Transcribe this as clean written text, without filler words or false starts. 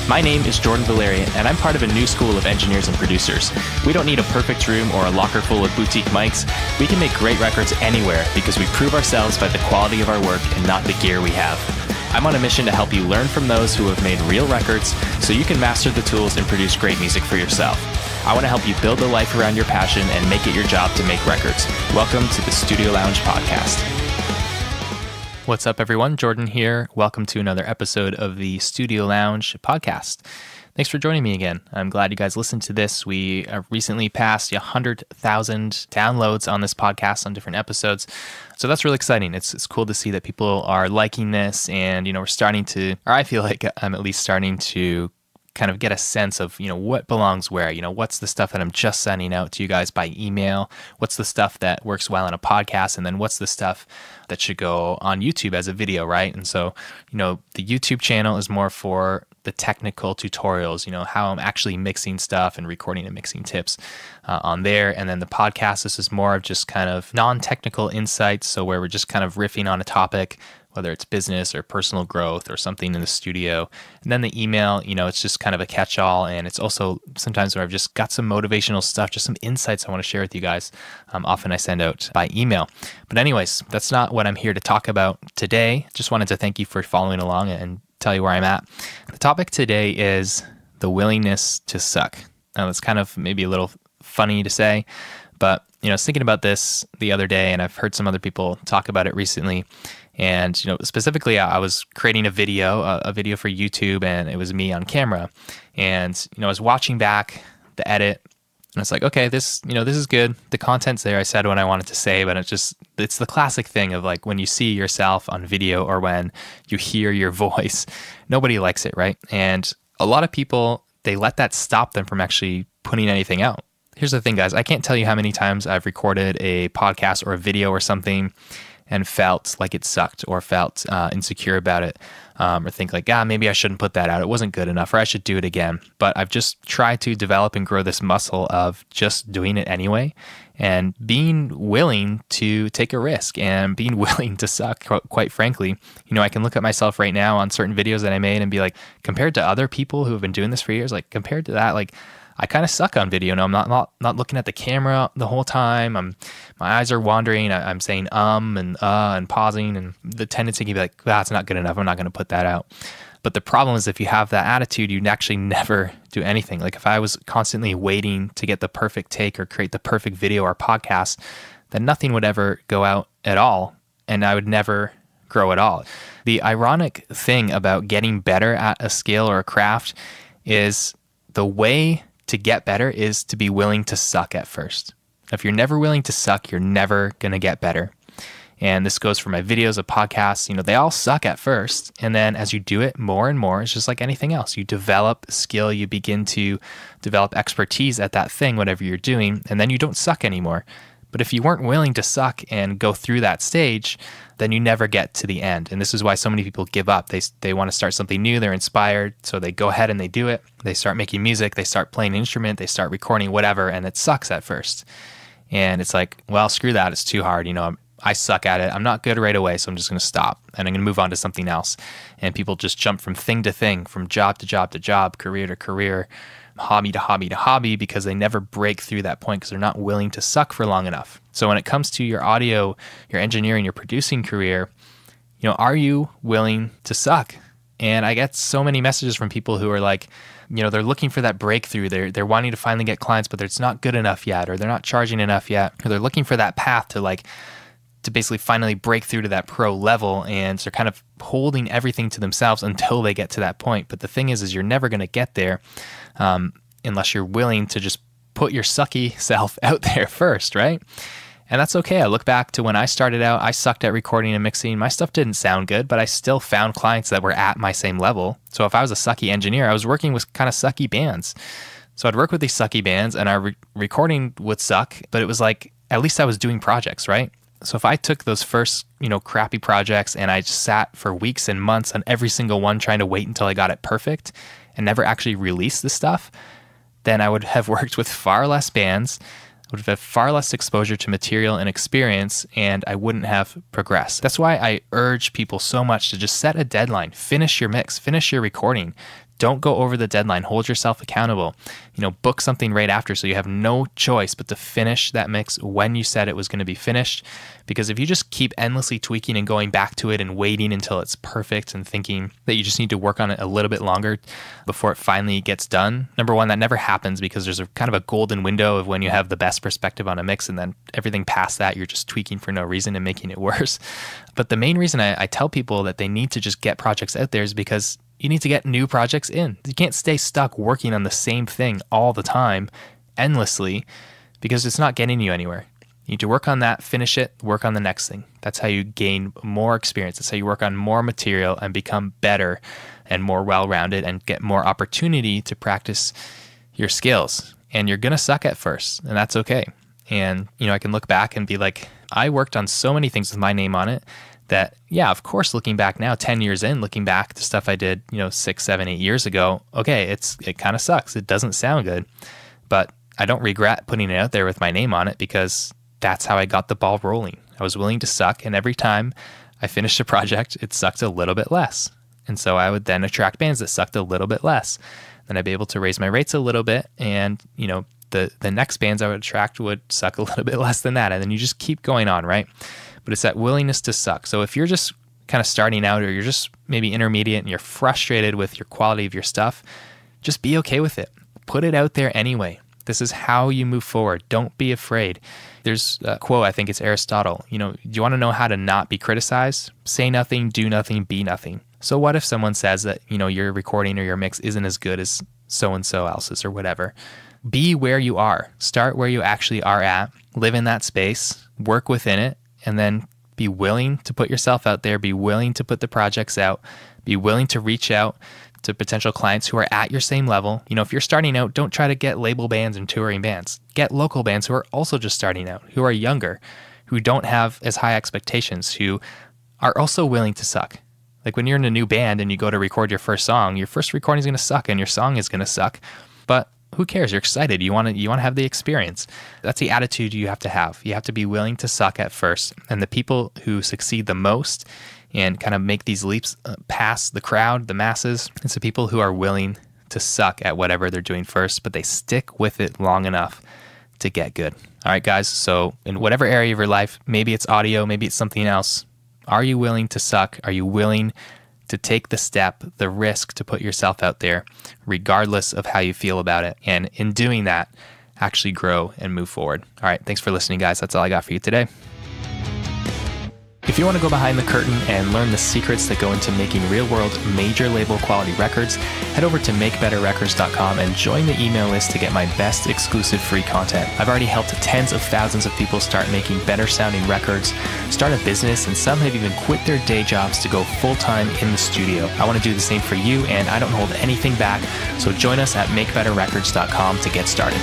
My name is Jordan Valerian, and I'm part of a new school of engineers and producers. We don't need a perfect room or a locker full of boutique mics. We can make great records anywhere because we prove ourselves by the quality of our work and not the gear we have. I'm on a mission to help you learn from those who have made real records so you can master the tools and produce great music for yourself. I want to help you build a life around your passion and make it your job to make records. Welcome to the Studio Lounge Podcast. What's up, everyone? Jordan here. Welcome to another episode of the Studio Lounge Podcast. Thanks for joining me again. I'm glad you guys listened to this. We recently passed 100,000 downloads on this podcast on different episodes. So that's really exciting. It's cool to see that people are liking this, and we're starting to, or I feel like I'm at least starting to kind of get a sense of, what belongs where, what's the stuff that I'm just sending out to you guys by email, what's the stuff that works well in a podcast, and then what's the stuff that should go on YouTube as a video, right? And so, the YouTube channel is more for the technical tutorials, how I'm actually mixing stuff and recording and mixing tips on there. And then the podcast, this is more of just kind of non-technical insights, so where we're just kind of riffing on a topic, whether it's business or personal growth or something in the studio. And then the email, it's just kind of a catch-all, and it's also sometimes where I've just got some motivational stuff, just some insights I want to share with you guys. Often I send out by email. But anyways, that's not what I'm here to talk about today. Just wanted to thank you for following along and tell you where I'm at. The topic today is the willingness to suck. Now, that's kind of maybe a little funny to say, but I was thinking about this the other day, and I've heard some other people talk about it recently. And, specifically, I was creating a video for YouTube, and it was me on camera. And, I was watching back the edit, and it's like, okay, this is good. The content's there. I said what I wanted to say, but it's the classic thing of like when you see yourself on video or when you hear your voice, nobody likes it, right? And a lot of people, they let that stop them from actually putting anything out. Here's the thing, guys. I can't tell you how many times I've recorded a podcast or a video or something and felt like it sucked, or felt insecure about it, or think like, maybe I shouldn't put that out. It wasn't good enough, or I should do it again. But I've just tried to develop and grow this muscle of just doing it anyway, and being willing to take a risk, and being willing to suck, quite frankly. I can look at myself right now on certain videos that I made and be like, compared to other people who have been doing this for years, like compared to that, like I kind of suck on video. I'm not looking at the camera the whole time. My eyes are wandering. I'm saying and pausing, and the tendency can be like, that's not good enough. I'm not going to put that out. But the problem is, if you have that attitude, you actually never do anything. Like if I was constantly waiting to get the perfect take or create the perfect video or podcast, then nothing would ever go out at all, and I would never grow at all. The ironic thing about getting better at a skill or a craft is the way to get better is to be willing to suck at first. If you're never willing to suck, you're never going to get better. And this goes for my videos, of podcasts. They all suck at first. And then as you do it more and more, it's just like anything else. You develop skill, you begin to develop expertise at that thing, whatever you're doing, and then you don't suck anymore. But if you weren't willing to suck and go through that stage, then you never get to the end. And this is why so many people give up. They want to start something new, they're inspired, so they go ahead and they do it. They start making music, they start playing an instrument, they start recording whatever, and it sucks at first. And it's like, well, screw that, it's too hard. I suck at it. I'm not good right away, so I'm just going to stop, and I'm going to move on to something else. And people just jump from thing to thing, from job to job to job, career to career, hobby to hobby to hobby, because they never break through that point because they're not willing to suck for long enough. So when it comes to your audio, your engineering, your producing career, are you willing to suck? And I get so many messages from people who are like, they're looking for that breakthrough. They're wanting to finally get clients, but it's not good enough yet, or they're not charging enough yet, or they're looking for that path to basically finally break through to that pro level, and they're kind of holding everything to themselves until they get to that point. But the thing is you're never going to get there unless you're willing to just put your sucky self out there first, right? And that's okay. I look back to when I started out, I sucked at recording and mixing. My stuff didn't sound good, but I still found clients that were at my same level. So if I was a sucky engineer, I was working with kind of sucky bands. So I'd work with these sucky bands, and our recording would suck, but it was like, at least I was doing projects, right? So if I took those first, crappy projects and I just sat for weeks and months on every single one trying to wait until I got it perfect and never actually released the stuff, then I would have worked with far less bands, would have had far less exposure to material and experience, and I wouldn't have progressed. That's why I urge people so much to just set a deadline, finish your mix, finish your recording. Don't go over the deadline. Hold yourself accountable. Book something right after so you have no choice but to finish that mix when you said it was going to be finished. Because if you just keep endlessly tweaking and going back to it and waiting until it's perfect and thinking that you just need to work on it a little bit longer before it finally gets done, number one, that never happens because there's a kind of a golden window of when you have the best perspective on a mix, and then everything past that, you're just tweaking for no reason and making it worse. But the main reason I tell people that they need to just get projects out there is because you need to get new projects in. You can't stay stuck working on the same thing all the time, endlessly, because it's not getting you anywhere. You need to work on that, finish it, work on the next thing. That's how you gain more experience. That's how you work on more material and become better and more well-rounded and get more opportunity to practice your skills. And you're going to suck at first, and that's okay. And, I can look back and be like, I worked on so many things with my name on it that, yeah, of course, looking back now, 10 years in, looking back to stuff I did, 6, 7, 8 years ago, okay, it kind of sucks. It doesn't sound good, but I don't regret putting it out there with my name on it because that's how I got the ball rolling. I was willing to suck, and every time I finished a project, it sucked a little bit less. And so I would then attract bands that sucked a little bit less. Then I'd be able to raise my rates a little bit, and, the next bands I would attract would suck a little bit less than that. And then you just keep going on, right? But it's that willingness to suck. So if you're just kind of starting out, or you're just maybe intermediate and you're frustrated with your quality of your stuff, just be okay with it. Put it out there anyway. This is how you move forward. Don't be afraid. There's a quote, I think it's Aristotle. Do you want to know how to not be criticized? Say nothing, do nothing, be nothing. So what if someone says that, your recording or your mix isn't as good as so-and-so else's or whatever? Be where you are. Start where you actually are at. Live in that space. Work within it. And then be willing to put yourself out there. Be willing to put the projects out. Be willing to reach out to potential clients who are at your same level. If you're starting out, don't try to get label bands and touring bands. Get local bands who are also just starting out, who are younger, who don't have as high expectations, who are also willing to suck. Like when you're in a new band and you go to record your first song, your first recording is going to suck and your song is going to suck. But who cares? You're excited. You want to have the experience. That's the attitude you have to have. You have to be willing to suck at first. And the people who succeed the most and kind of make these leaps past the crowd, the masses, it's the people who are willing to suck at whatever they're doing first, but they stick with it long enough to get good. All right, guys. So in whatever area of your life, maybe it's audio, maybe it's something else. Are you willing to suck? Are you willing to take the step, the risk to put yourself out there, regardless of how you feel about it? And in doing that, actually grow and move forward. All right. Thanks for listening, guys. That's all I got for you today. If you want to go behind the curtain and learn the secrets that go into making real-world major label quality records, head over to makebetterrecords.com and join the email list to get my best exclusive free content. I've already helped tens of thousands of people start making better-sounding records, start a business, and some have even quit their day jobs to go full-time in the studio. I want to do the same for you, and I don't hold anything back, so join us at makebetterrecords.com to get started.